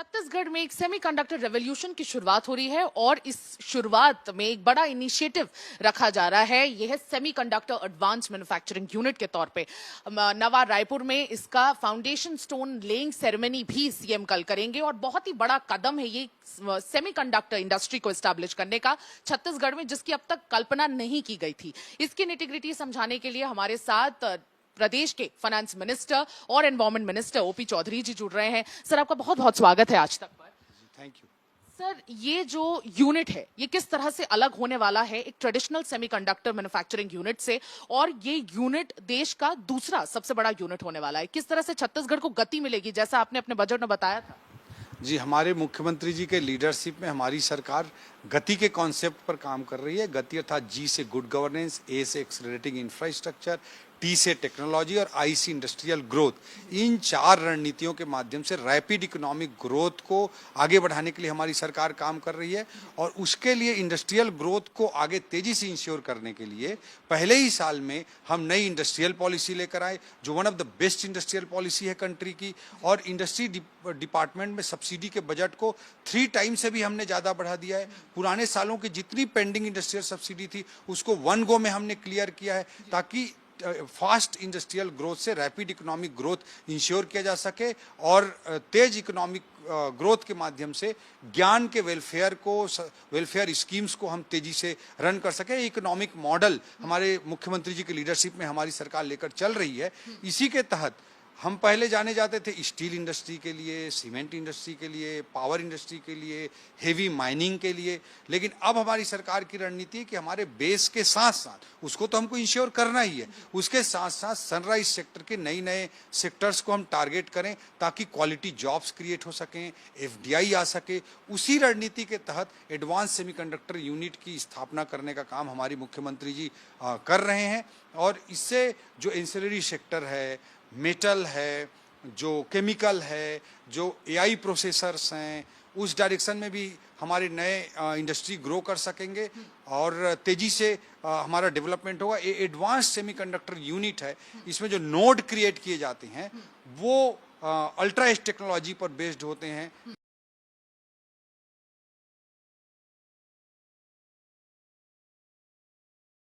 छत्तीसगढ़ में एक semiconductor revolution की शुरुआत हो रही है और इस शुरुआत में एक बड़ा इनिशिएटिव रखा जा रहा है। यह है सेमीकंडक्टर एडवांस मैन्युफैक्चरिंग यूनिट के तौर पे। नवा रायपुर में इसका फाउंडेशन स्टोन लेइंग सेरेमनी भी सीएम कल करेंगे और बहुत ही बड़ा कदम है ये सेमीकंडक्टर इंडस्ट्री को एस्टैब्लिश करने का छत्तीसगढ़ में, जिसकी अब तक कल्पना नहीं की गई थी। इसकी निटिग्रिटी समझाने के लिए हमारे साथ प्रदेश के फाइनेंस मिनिस्टर और एनवायरमेंट मिनिस्टर ओपी चौधरी जी जुड़ रहे हैं। सर, आपका बहुत बहुत स्वागत है आज तक पर। थैंक यू सर, ये जो यूनिट है ये किस तरह से अलग होने वाला है एक ट्रेडिशनल सेमीकंडक्टर मैन्युफैक्चरिंग यूनिट से, और ये यूनिट देश का दूसरा सबसे बड़ा यूनिट होने वाला है। किस तरह से छत्तीसगढ़ को गति मिलेगी, जैसा आपने अपने बजट में बताया था? जी, हमारे मुख्यमंत्री जी के लीडरशिप में हमारी सरकार गति के कॉन्सेप्ट पर काम कर रही है। गति अर्थात जी से गुड गवर्नेंस, ए से एक्सलरेटिंग इंफ्रास्ट्रक्चर, टी से टेक्नोलॉजी और आई से इंडस्ट्रियल ग्रोथ। इन 4 रणनीतियों के माध्यम से रैपिड इकोनॉमिक ग्रोथ को आगे बढ़ाने के लिए हमारी सरकार काम कर रही है। और उसके लिए इंडस्ट्रियल ग्रोथ को आगे तेजी से इंश्योर करने के लिए पहले ही साल में हम नई इंडस्ट्रियल पॉलिसी लेकर आए, जो one of the best industrial policy है कंट्री की। और इंडस्ट्री डिपार्टमेंट में सब्सिडी के बजट को 3 टाइम से भी हमने ज़्यादा बढ़ा दिया है। पुराने सालों की जितनी पेंडिंग इंडस्ट्रियल सब्सिडी थी उसको 1 गो में हमने क्लियर किया है, ताकि फास्ट इंडस्ट्रियल ग्रोथ से रैपिड इकोनॉमिक ग्रोथ इंश्योर किया जा सके और तेज इकोनॉमिक ग्रोथ के माध्यम से ज्ञान के वेलफेयर स्कीम्स को हम तेजी से रन कर सके। इकोनॉमिक मॉडल हमारे मुख्यमंत्री जी के लीडरशिप में हमारी सरकार लेकर चल रही है। इसी के तहत हम पहले जाने जाते थे स्टील इंडस्ट्री के लिए, सीमेंट इंडस्ट्री के लिए, पावर इंडस्ट्री के लिए, हेवी माइनिंग के लिए, लेकिन अब हमारी सरकार की रणनीति है कि हमारे बेस के साथ साथ उसको तो हमको इंश्योर करना ही है, उसके साथ साथ सनराइज सेक्टर के नए सेक्टर्स को हम टारगेट करें ताकि क्वालिटी जॉब्स क्रिएट हो सकें, एफडीआई आ सके। उसी रणनीति के तहत एडवांस सेमीकंडक्टर यूनिट की स्थापना करने का काम हमारी मुख्यमंत्री जी कर रहे हैं। और इससे जो एंसिलरी सेक्टर है, मेटल है, जो केमिकल है, जो एआई प्रोसेसर्स हैं, उस डायरेक्शन में भी हमारे नए इंडस्ट्री ग्रो कर सकेंगे और तेजी से हमारा डेवलपमेंट होगा। ये एडवांस सेमीकंडक्टर यूनिट है, इसमें जो नोड क्रिएट किए जाते हैं वो अल्ट्रा एज टेक्नोलॉजी पर बेस्ड होते हैं,